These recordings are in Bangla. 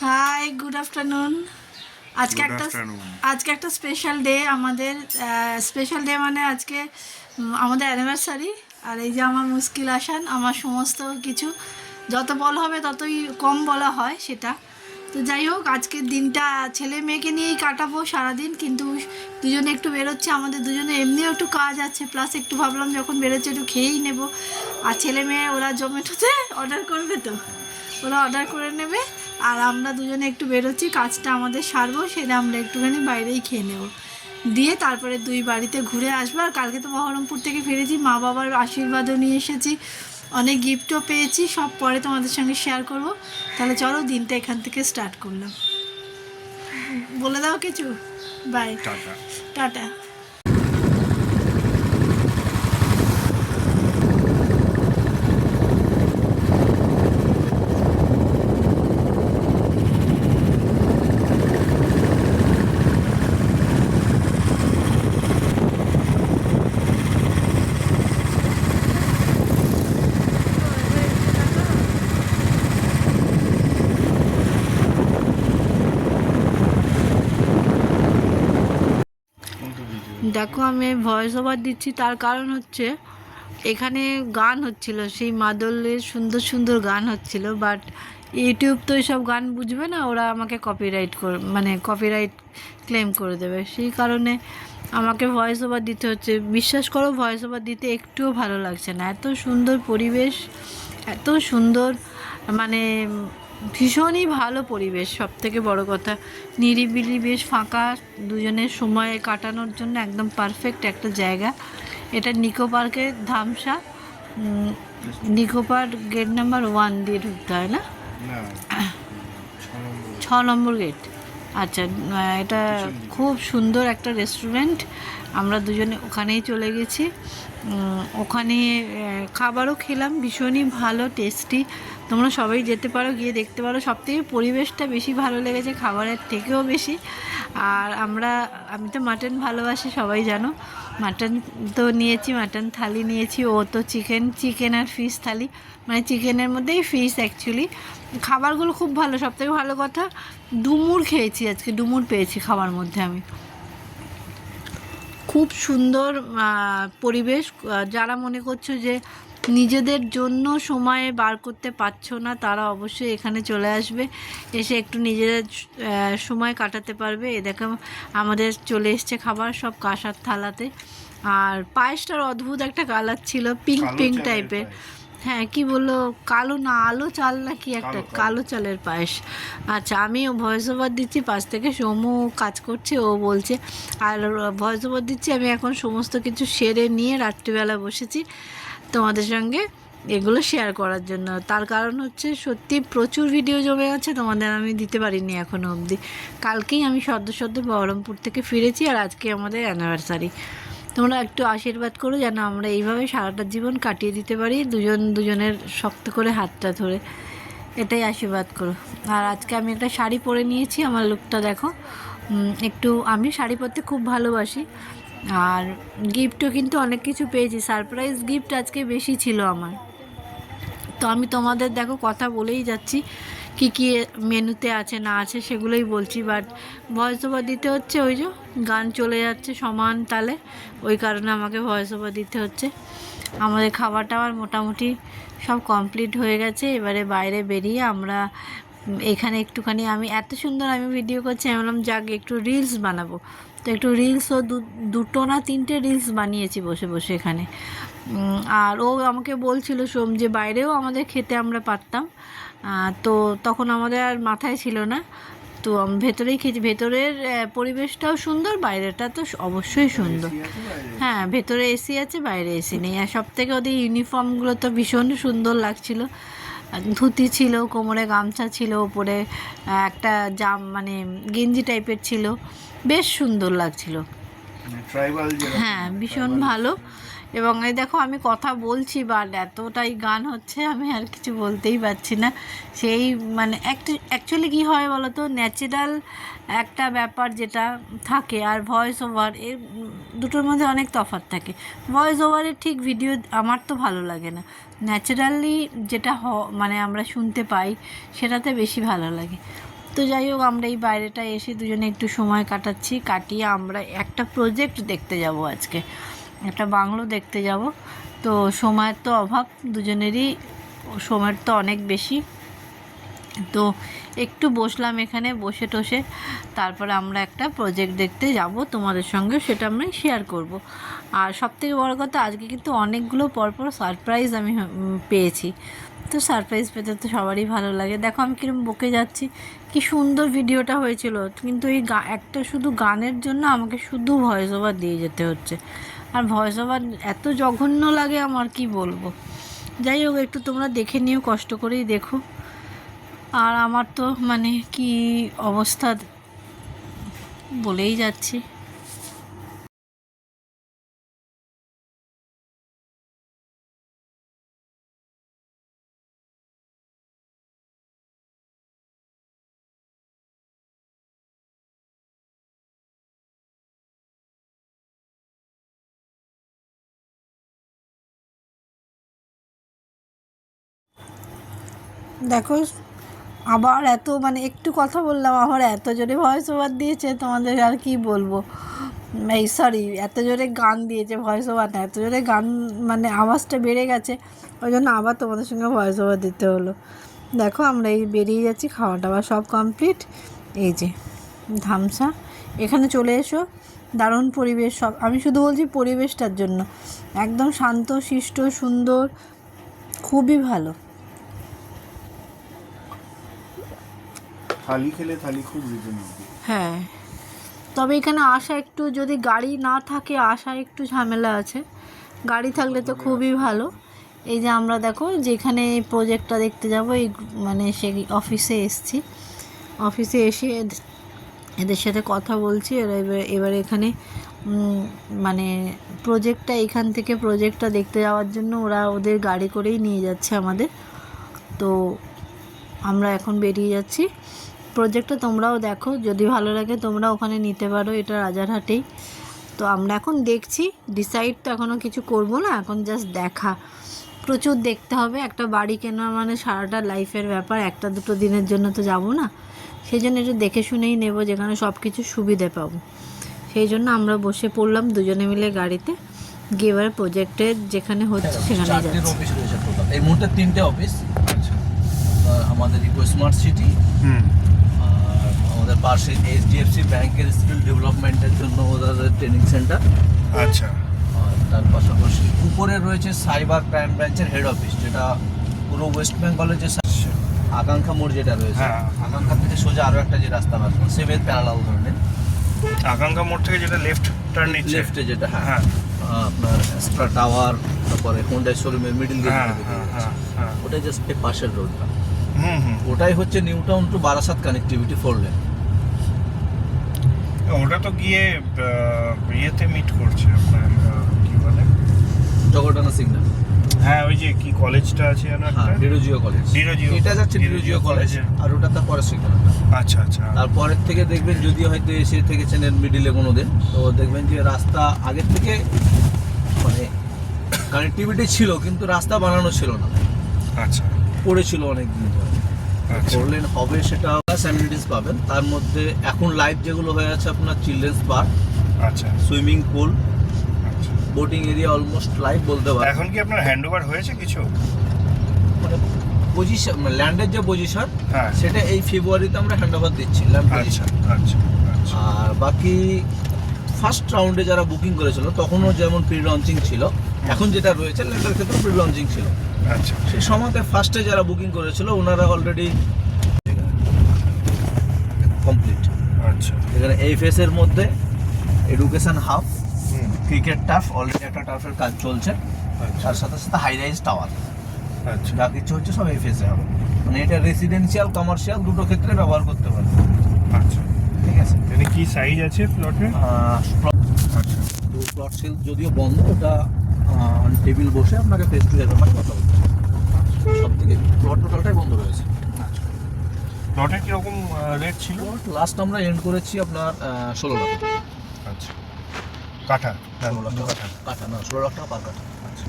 High, good afternoon. আজকে একটা স্পেশাল ডে আমাদের। স্পেশাল ডে মানে আজকে আমাদের অ্যানিভার্সারি। আর এই যে আমার মুশকিল আসান, আমার সমস্ত কিছু যত বলা হবে ততই কম বলা হয় সেটা। তো যাই হোক, আজকের দিনটা ছেলে মেয়েকে নিয়েই কাটাবো সারাদিন, কিন্তু দুজনে একটু বেরোচ্ছে, আমাদের দুজনে এমনিও একটু কাজ আছে, প্লাস একটু ভাবলাম যখন বেরোচ্ছে একটু খেয়েই নেব। আর ছেলে মেয়ে ওরা জোম্যাটোতে অর্ডার করবে, তো ওরা অর্ডার করে নেবে। আর আমরা দুজনে একটু বেরোচ্ছি, কাজটা আমাদের সারবো, সেটা আমরা একটুখানি বাইরেই খেয়ে নেব, দিয়ে তারপরে দুই বাড়িতে ঘুরে আসবো। আর কালকে তো বহরমপুর থেকে ফিরেছি, মা বাবার আশীর্বাদও নিয়ে এসেছি, অনেক গিফটও পেয়েছি, সব পরে তোমাদের সঙ্গে শেয়ার করব। তাহলে চলো, দিনটা এখান থেকে স্টার্ট করলাম। বলে দাও কিছু। বাই, টাটা টাটা। দেখো, আমি ভয়েস ওভার দিচ্ছি, তার কারণ হচ্ছে এখানে গান হচ্ছিল, সেই মাদলের সুন্দর সুন্দর গান হচ্ছিল, বাট ইউটিউব তো এইসব গান বুঝবে না, ওরা আমাকে কপিরাইট ক্লেম করে দেবে, সেই কারণে আমাকে ভয়েস ওভার দিতে হচ্ছে। বিশ্বাস করো, ভয়েস ওভার দিতে একটুও ভালো লাগছে না। এত সুন্দর পরিবেশ, এত সুন্দর, মানে ভীষণই ভালো পরিবেশ। সব থেকে বড় কথা, নিরিবিলি, বেশ ফাঁকা, দুজনের সময় কাটানোর জন্য একদম পারফেক্ট একটা জায়গা। এটা নিকো পার্কের ধামসা, নিকো পার্ক গেট নাম্বার 1 দিয়ে ঢুকতে হয় না? 6 নম্বর গেট। আচ্ছা, এটা খুব সুন্দর একটা রেস্টুরেন্ট, আমরা দুজনে ওখানেই চলে গেছি। ওখানে খাবারও খেলাম, ভীষণই ভালো, টেস্টি। তোমরা সবাই যেতে পারো, গিয়ে দেখতে পারো। সবথেকে পরিবেশটা বেশি ভালো লেগেছে, খাবারের থেকেও বেশি। আর আমি তো মাটন ভালোবাসি, সবাই জানো। মাটন তো নিয়েছি, মাটন থালি নিয়েছি। ও তো চিকেন আর ফিশ থালি, মানে চিকেনের মধ্যেই ফিশ অ্যাকচুয়ালি। খাবারগুলো খুব ভালো। সবথেকে ভালো কথা, ডুমুর খেয়েছি আজকে, ডুমুর পেয়েছি খাবার মধ্যে আমি। খুব সুন্দর পরিবেশ। যারা মনে করছো যে নিজেদের জন্য সময় বার করতে পারছো না, তারা অবশ্যই এখানে চলে আসবে, এসে একটু নিজেদের সময় কাটাতে পারবে। এ দেখো, আমাদের চলে এসছে খাবার সব কাঁসার থালাতে। আর পায়েসটার অদ্ভুত একটা কালার ছিল, পিঙ্ক পিঙ্ক টাইপের। হ্যাঁ, কি বললো, কালো না আলো চাল না কি একটা, কালো চালের পায়েস। আচ্ছা, আমিও ভয়েস ওভার দিচ্ছি, পাশ থেকে সোমু কাজ করছে, ও বলছে। আর ভয়েস ওভার দিচ্ছি আমি এখন, সমস্ত কিছু সেরে নিয়ে রাত্রিবেলা বসেছি তোমাদের সঙ্গে এগুলো শেয়ার করার জন্য। তার কারণ হচ্ছে, সত্যি প্রচুর ভিডিও জমে আছে, তোমাদের আমি দিতে পারিনি এখনও অবধি। কালকেই আমি সদ্য বহরমপুর থেকে ফিরেছি, আর আজকে আমাদের অ্যানিভার্সারি। তোমরা একটু আশীর্বাদ করো যেন আমরা এইভাবে সারাটা জীবন কাটিয়ে দিতে পারি, দুজনের শক্ত করে হাতটা ধরে, এটাই আশীর্বাদ করো। আর আজকে আমি একটা শাড়ি পরে নিয়েছি, আমার লুকটা দেখো। আমি শাড়ি পরতে খুব ভালোবাসি। আর গিফটও কিন্তু অনেক কিছু পেয়েছি, সারপ্রাইজ গিফট আজকে বেশি ছিল আমার। তো আমি তোমাদের দেখো কথা বলেই যাচ্ছি, কি কি মেনুতে আছে না আছে সেগুলোই বলছি, বাট ভয়েস ওভার দিতে হচ্ছে, ওই যে গান চলে যাচ্ছে সমান তালে, ওই কারণে আমাকে ভয়েস ওভার দিতে হচ্ছে। আমাদের খাবার টাবার মোটামুটি সব কমপ্লিট হয়ে গেছে। এবারে বাইরে বেরিয়ে আমরা এখানে একটুখানি, এত সুন্দর আমি ভিডিও করছি, আমি বললাম যাক একটু রিলস বানাবো। তো একটু রিলসও দুটো না তিনটে রিলস বানিয়েছি বসে বসে এখানে। আর ও আমাকে বলছিল সোম যে বাইরেও আমাদের খেতে আমরা পারতাম, তো তখন আমাদের আর মাথায় ছিল না। তো আমি ভেতরেই খেয়েছি, ভেতরের পরিবেশটাও সুন্দর, বাইরেটা তো অবশ্যই সুন্দর। হ্যাঁ, ভেতরে এসি আছে, বাইরে এসি নেই। আর সব থেকে ওদের ইউনিফর্মগুলো তো ভীষণ সুন্দর লাগছিল। ধুতি ছিল, কোমরে গামছা ছিল, ওপরে একটা মানে গেঞ্জি টাইপের ছিল, বেশ সুন্দর লাগছিল। হ্যাঁ, ভীষণ ভালো। এবং এই দেখো, আমি কথা বলছি, বাট এতটাই গান হচ্ছে, আমি আর কিছু বলতেই পারছি না। সেই মানে অ্যাকচুয়ালি কী হয় বলো তো, ন্যাচারাল একটা ব্যাপার যেটা থাকে, আর ভয়েস ওভার, এর দুটোর মধ্যে অনেক তফাৎ থাকে। ভয়েস ওভারের ঠিক ভিডিও আমার তো ভালো লাগে না, ন্যাচারালি যেটা মানে আমরা শুনতে পাই সেটাতে বেশি ভালো লাগে। তো যাই হোক, আমরা এই বাইরেটা এসে দুজনে একটু সময় কাটিয়ে আমরা একটা প্রজেক্ট দেখতে যাব আজকে, একটা বাংলো দেখতে যাব। তো সময়ের তো অভাব, দুজনেরই সময়ের তো অনেক বেশি। তো একটু বসলাম এখানে, বসে টসে তারপরে আমরা একটা প্রজেক্ট দেখতে যাব তোমাদের সঙ্গে, সেটা আমি শেয়ার করব। আর সবথেকে বড় কথা, আজকে কিন্তু অনেকগুলো পরপর সারপ্রাইজ আমি পেয়েছি। তো সারপ্রাইজ পেতে তো সবারই ভালো লাগে। দেখো আমি কিরকম বকে যাচ্ছি, কি সুন্দর ভিডিওটা হয়েছিল, কিন্তু এই একটা শুধু গানের জন্য আমাকে শুধু ভয়েস ওভার দিয়ে যেতে হচ্ছে। আর ভয়েস ওভার এত জঘন্য লাগে আমার, কি বলবো। যাই হোক, একটু তোমরা দেখে নিও, কষ্ট করেই দেখো। আর আমার তো মানে কি অবস্থা বলেই যাচ্ছি। দেখো আবার এত মানে একটু কথা বললাম, আমার এত জোরে ভয়েস ওভার দিয়েছে, তোমাদের আর কি বলবো। এই সরি, এত জোরে গান দিয়েছে, ভয়েস ওভার না, এত জোরে গান মানে আওয়াজটা বেড়ে গেছে, ওই জন্য আবার তোমাদের সঙ্গে ভয়েস ওভার দিতে হলো। দেখো আমরা এই বেরিয়ে যাচ্ছি, খাওয়া দাওয়া সব কমপ্লিট। এই যে ধামসা, এখানে চলে এসো, দারুণ পরিবেশ। সব আমি শুধু বলছি পরিবেশটার জন্য, একদম শান্ত শিষ্ট সুন্দর, খুবই ভালো। থালি খেলে থালি খুব রিজনেবল। হ্যাঁ, তবে এখানে আসা একটু, যদি গাড়ি না থাকে আসা একটু ঝামেলা আছে, গাড়ি থাকলে তো খুবই ভালো। এই যে আমরা দেখো যেখানে প্রজেক্টটা দেখতে যাব, এই মানে সেই অফিসে এসছি, অফিসে এসে এদের সাথে কথা বলছি। এবার এখানে মানে প্রজেক্টটা, এখান থেকে প্রজেক্টটা দেখতে যাওয়ার জন্য ওরা ওদের গাড়ি করেই নিয়ে যাচ্ছে আমাদের। তো আমরা এখন বেরিয়ে যাচ্ছি। প্রজেক্টটা তোমরাও দেখো, যদি ভালো লাগে তোমরা ওখানে নিতে পারো, এটা রাজারহাটেই। তো আমরা এখন দেখছি, ডিসাইড তো এখনও কিছু করব না, এখন জাস্ট দেখা। প্রচুর দেখতে হবে, একটা বাড়ি কেনা মানে সারাটা লাইফের ব্যাপার, একটা দুটো দিনের জন্য তো যাব না, সেই জন্য একটু দেখে শুনেই নেব, যেখানে সব কিছু সুবিধে পাবো। সেই জন্য আমরা বসে পড়লাম দুজনে মিলে গাড়িতে, গিয়ে এবার প্রজেক্টের যেখানে হচ্ছে সেখানে যাচ্ছি। অফিস রয়েছে টোটাল, এই মুহূর্তে 3টে অফিস। আমাদের ইকো স্মার্ট সিটি, আর আমাদের পাশে HDFC ব্যাংকের স্কিল ডেভেলপমেন্টের জন্য ওদের ট্রেনিং সেন্টার। আচ্ছা। আর তার পাশাপাশি উপরে রয়েছে সাইবার ক্রাইম ব্রাঞ্চের হেড অফিস, যেটা পুরো ওয়েস্ট বেঙ্গলের যে আকাঙ্ক্ষা মোড় যেটা রয়েছে, আকাঙ্ক্ষা থেকে সোজা আরও একটা যে রাস্তা পাস সেভের প্যারালাল ধরনের আকাঙ্ক্ষা মোড় থেকে যেটা লেফট টার্ন নিচ্ছে, লেফটে যেটা, হ্যাঁ আপনার এক্সট্রা টাওয়ার, তারপরে হোন্ডাই শোরুমের মিডিল দিয়ে, ওটাই জাস্ট পাশের রোডটা। ওটাই হচ্ছে New Town to Barasat connectivity 4 lane. ওটা তো গিয়ে ইয়েতে মিট করছে আপনার, কি বলে, জগটানা সিগন্যাল। হ্যাঁ ওই যে কি কলেজটা আছে জানো একটা, ডিরোজিও কলেজ। এটা যাচ্ছে ডিরোজিও কলেজ, আর ওটা তার পরের সিগন্যাল। আচ্ছা আচ্ছা। তারপরের থেকে দেখবেন, যদি হয়তো এসে থেকেছেন এর মিডিলে কোনো দিন, তো দেখবেন যে রাস্তা আগের থেকে মানে কানেক্টিভিটি ছিল, কিন্তু রাস্তা বানানো ছিল না। আচ্ছা। পড়েছিল অনেক দিন ধরে। 4 লেন হবে, সেটা অ্যামিনিটিস পাবেন। তার মধ্যে এখন লাইভ যেগুলো হয়ে আছে আপনার চিলড্রেন্স পার্ক, আচ্ছা, swimming pool, boating area almost live বলতে পারেন। এখন কি আপনার হ্যান্ড ওভার হয়েছে কিছু? মানে পজিশন, মানে ল্যান্ডের যে পজিশন, হ্যাঁ সেটা এই ফেব্রুয়ারিতে আমরা হ্যান্ড ওভার দিচ্ছি ল্যান্ড পজিশন। আচ্ছা আচ্ছা। আর বাকি ফার্স্ট রাউন্ডে যারা বুকিং করেছিল তখনও যেমন প্রি লঞ্চিং ছিল, এখন যেটা রয়েছে ল্যান্ডের ক্ষেত্রে প্রি লঞ্চিং ছিল। আচ্ছা। সেই সময়তে ফার্স্টে যারা বুকিং করেছিল ওনারা অলরেডি কমপ্লিট। আচ্ছা। এখানে এই ফেসের মধ্যে education hub, cricket turf, already একটা টার্ফের কাজ চলছে, তার সাথে সাথে হাই রাইজ টাওয়ার, আচ্ছা। যা কিছু হচ্ছে সব এই ফেসে হবে। মানে এটা রেসিডেন্সিয়াল কমার্শিয়াল দুটো ক্ষেত্রে ব্যবহার করতে পারবে। আচ্ছা ঠিক আছে। এখানে কি সাইজ আছে প্লটে? আচ্ছা। তো প্লট সেল যদিও বন্ধ, ওটা টেবিল বসে আপনাকে ফেস টু ফেস ব্যাপারে কথা বলতে হবে। সব থেকে প্লট টোটালটাই বন্ধ রয়েছে। প্লটের কিরকম রেট ছিল? লাস্ট আমরা এন্ড করেছি আপনার 16 লাখ। আচ্ছা। কাঠা? 16 লাখ টাকা কাঠা, না 16 লাখ টাকা পার কাঠা। আচ্ছা।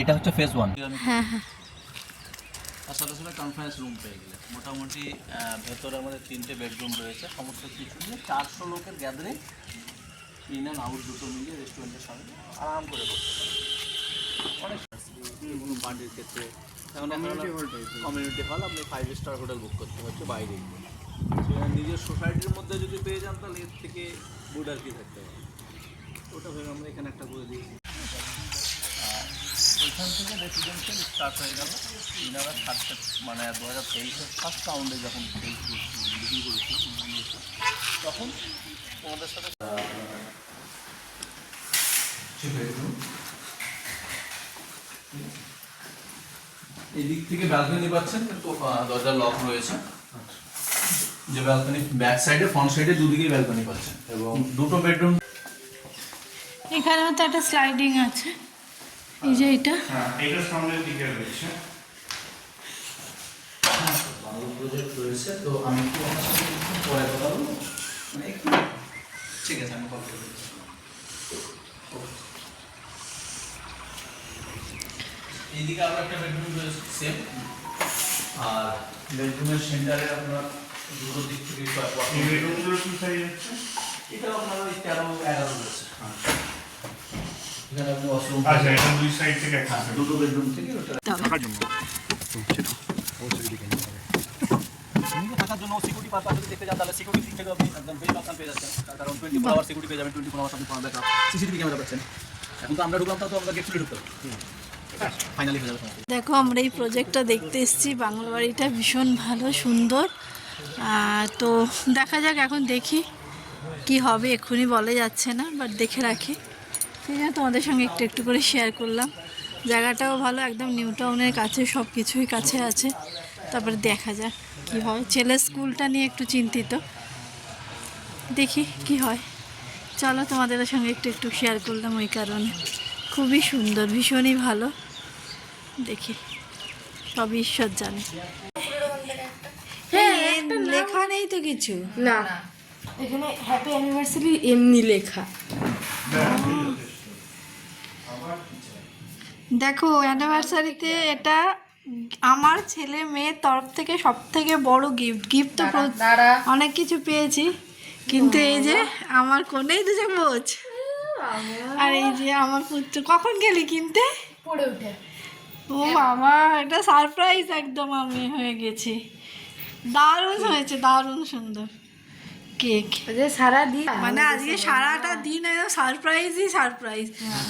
এটা হচ্ছে ফেজ 1। হ্যাঁ হ্যাঁ, তার সাথে সাথে কনফারেন্স রুম পেয়ে গেলে। মোটামুটি ভেতরে আমাদের 3টে বেডরুম রয়েছে, সমস্ত কিছু নিয়ে 400 লোকের গ্যাদারিং, ইন অ্যান্ড আউট দুটো মিলিয়ে রেস্টুরেন্টের সামনে আরাম করে করতে পারে। অনেক কোনো পার্টির ক্ষেত্রে এখন কমিউনিটি হল, আপনি 5 স্টার হোটেল বুক করতে হচ্ছে বাইরে গিয়ে। নিজের সোসাইটির মধ্যে যদি পেয়ে যান তাহলে এর থেকে গুড আর কি থাকতে পারে। ওটা ভেবে আমরা এখানে একটা করে দিয়েছি। এখান থেকে রেসিডেন্সিয়াল স্টার্ট হয়ে গেল। ইনারা ফার্স্টে মানে 2023-এর ফার্স্ট রাউন্ডে যখন বিক্রি করেছি তখন আমাদের সাথে এই দিক থেকে ব্যালকনি পাচ্ছেন, কিন্তু দরজা লক রয়েছে। যে ব্যালকনি ব্যাক সাইডে ফ্রন্ট সাইডে দুদিকেই ব্যালকনি পাচ্ছেন এবং দুটো বেডরুম। এখানেও তো একটা স্লাইডিং আছে, এই যে এটা এটা সামনের দিকে রয়েছে। বাংলো প্রজেক্ট রয়েছে, তো আমি একটু আমার সাথে একটু পরে কথা বলবো, মানে একটু ঠিক আছে আমি কল করে দিচ্ছি। এইদিকে আরো একটা বেডরুম রয়েছে সেম, আর বেডরুমের সেন্টারে আপনার দুটো দিক থেকে এই বেডরুমগুলো কি সাইজ আছে? এটা আপনার ওই 13-11 রয়েছে। এখানে আপনি ওয়াশরুম, আচ্ছা, এটা দুই সাইড থেকে একটা দুটো বেডরুম থেকে ওটা থাকার জন্য। থাকার জন্য সিকিউরিটি পারপাস যদি দেখতে যান তাহলে সিকিউরিটি দিক থেকে আপনি একদম বেস্ট অপশন পেয়ে যাচ্ছেন। কারণ 24 আওয়ার সিকিউরিটি পেয়ে যাবেন, 24 আওয়ার আপনি ফোন ব্যাকআপ, সিসিটিভি ক্যামেরা পাচ্ছেন। এখন তো আমরা ঢুকলাম, তাও তো আমরা গেট খুলে ঢুকতে হবে, ফাইনালি হয়ে যাবে সমস্ত। দেখো আমরা এই প্রজেক্টটা দেখতে এসেছি। বাংলা বাড়িটা ভীষণ ভালো, সুন্দর। তো দেখা যাক, এখন দেখি কি হবে, এক্ষুনি বলা যাচ্ছে না, বাট দেখে রাখি। সেই জন্য তোমাদের সঙ্গে একটু একটু করে শেয়ার করলাম। জায়গাটাও ভালো, একদম নিউ টাউনের কাছে, সব কিছুই কাছে আছে। তারপরে দেখা যাক কি হয়। ছেলের স্কুলটা নিয়ে একটু চিন্তিত, দেখি কি হয়। চলো, তোমাদের সঙ্গে একটু একটু শেয়ার করলাম ওই কারণে। খুবই সুন্দর, ভীষণই ভালো। দেখি, সব ঈশ্বর জানে। হ্যাঁ, লেখা নেই তো কিছু। না, এখানে হ্যাপি অ্যানিভার্সারি এমনি লেখা। দেখো, অ্যানিভার্সারিতে এটা আমার ছেলে মেয়ের তরফ থেকে সব থেকে বড় গিফট তো অনেক কিছু পেয়েছি, কিন্তু এই যে আমার কোনেই তো চামচ, আর এই যে আমার পুত্র। কখন গেলি কিনতে? পড়ে উঠে। ও বাবা, এটা সারপ্রাইজ একদম আমি হয়ে গেছি। দারুণ হয়েছে, দারুণ সুন্দর কেক। যে সারা দিন মানে আজকে সারাটা দিন একদম সারপ্রাইজই সারপ্রাইজ।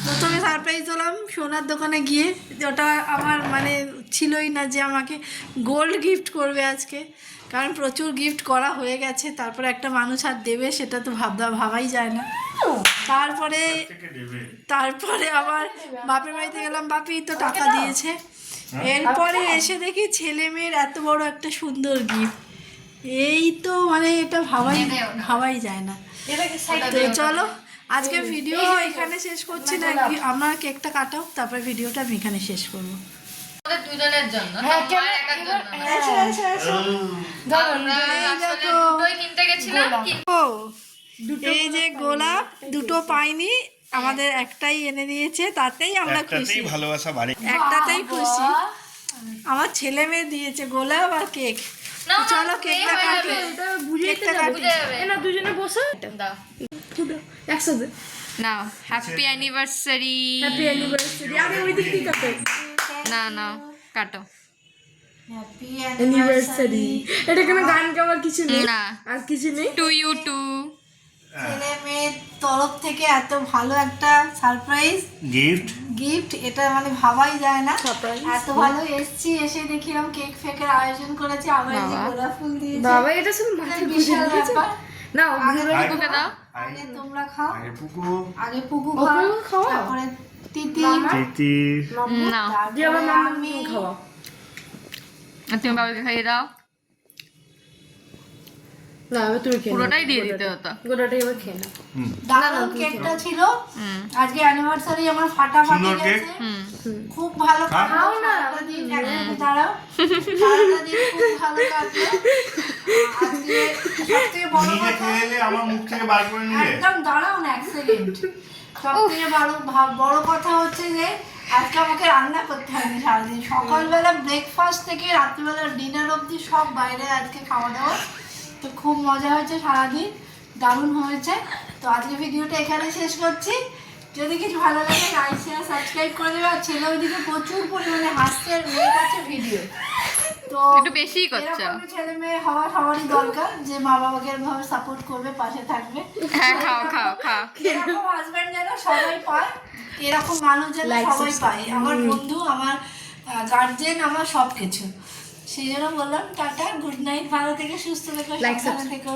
প্রথমে সারপ্রাইজ হলাম সোনার দোকানে গিয়ে, ওটা আমার মানে ছিলই না যে আমাকে গোল্ড গিফট করবে আজকে, কারণ প্রচুর গিফট করা হয়ে গেছে। তারপরে একটা মানুষ আর দেবে, সেটা তো ভাবাই যায় না। তারপরে আবার বাপের বাড়িতে গেলাম, বাপি তো টাকা দিয়েছে। এরপরে এসে দেখি ছেলে মেয়ের এত বড় একটা সুন্দর গিফট। এই তো মানে এটা ভাবাই যায় না। তো চলো, আজকে ভিডিও এখানে শেষ করছি না, আমরা কেকটা কাটাও, তারপর ভিডিওটা আমি এখানে শেষ করবো। দুজনের জন্য কিনতে গেছিলাম। এই যে গোলাপ দুটো পাইনি, আমাদের একটাই এনে দিয়েছে, তাতেই আমরা খুশি। ভালোবাসা বাড়ি, একটাতেই খুশি। আমার ছেলে মেয়ে দিয়েছে গোলাপ আর কেক। চলো কেকটা কাটি, কেকটা কাটি। না, দুজনে বসে একসাথে না, হ্যাপি অ্যানিভার্সারি। Happy anniversary. আরে ওই দিক থেকে কাটো। না না, কাটো। Happy anniversary. এটা কোনো গান গাওয়ার কিছু নেই, না, আর কিছু নেই। To you too. ছেলে মেয়ের তরফ থেকে এত ভালো একটা সারপ্রাইজ গিফট, এটা মানে ভাবাই যায় না। এত ভালো এসছি, এসে দেখিলাম কেক ফেকের আয়োজন করেছে, আবার এই যে গোলাপ ফুল দিয়েছে। বাবা, এটা শুধু মাথায় বিশাল ব্যাপার। না, পুকুকে দাও। আগে তোমরা খাও, আগে পুকু ওকে খাও, খাওয়া। তারপরে তিতি, না, দিয়ে আবার মাম্মি খাওয়া। আর তুমি বাবাকে খাইয়ে দাও। না, এবার তুমি খেয়ে নাও। পুরোটাই দিয়ে দিতে হতো। গোটাটাই এবার খেয়ে নাও। দারুণ কেকটা ছিল। আজকে অ্যানিভার্সারি আমার ফাটাফাটি গেছে, খুব ভালো খাও না। দিন একদিন দাঁড়াও, সারাটা দিন খুব ভালো কাটলো। আজকে সবথেকে বড় কথা, আমার মুখ থেকে বার করে নিলে একদম দাঁড়াও না এক সেকেন্ড। সবথেকে বড় কথা হচ্ছে যে আজকে আমাকে রান্না করতে হয়নি সারাদিন, সকালবেলা ব্রেকফাস্ট থেকে রাত্রিবেলা ডিনার অবধি সব বাইরে আজকে খাওয়া দাওয়া। তো খুব মজা হয়েছে সারাদিন, দারুণ হয়েছে। তো আজকে ভিডিওটা এখানে শেষ করছি। যদি কিছু ভালো লাগে লাইক শেয়ার সাবস্ক্রাইব করে দেবে। আর ছেলে ওইদিকে প্রচুর পরিমাণে হাসছে আর মেয়ে করছে ভিডিও। তো একটু বেশিই করছো। এরকম ছেলে মেয়ে হওয়া সবারই দরকার, যে মা বাবাকে এরকম সাপোর্ট করবে, পাশে থাকবে। হ্যাঁ, খাও খাও খাও। এরকম হাজব্যান্ড যেন সবাই পায়, এরকম মানুষ যেন সবাই পায়। আমার বন্ধু, আমার গার্জেন, আমার সব কিছু। সেই জন্য বললাম টাটা, গুড নাইট, ভালো থেকে সুস্থ থেকো, সাবধানে থেকো।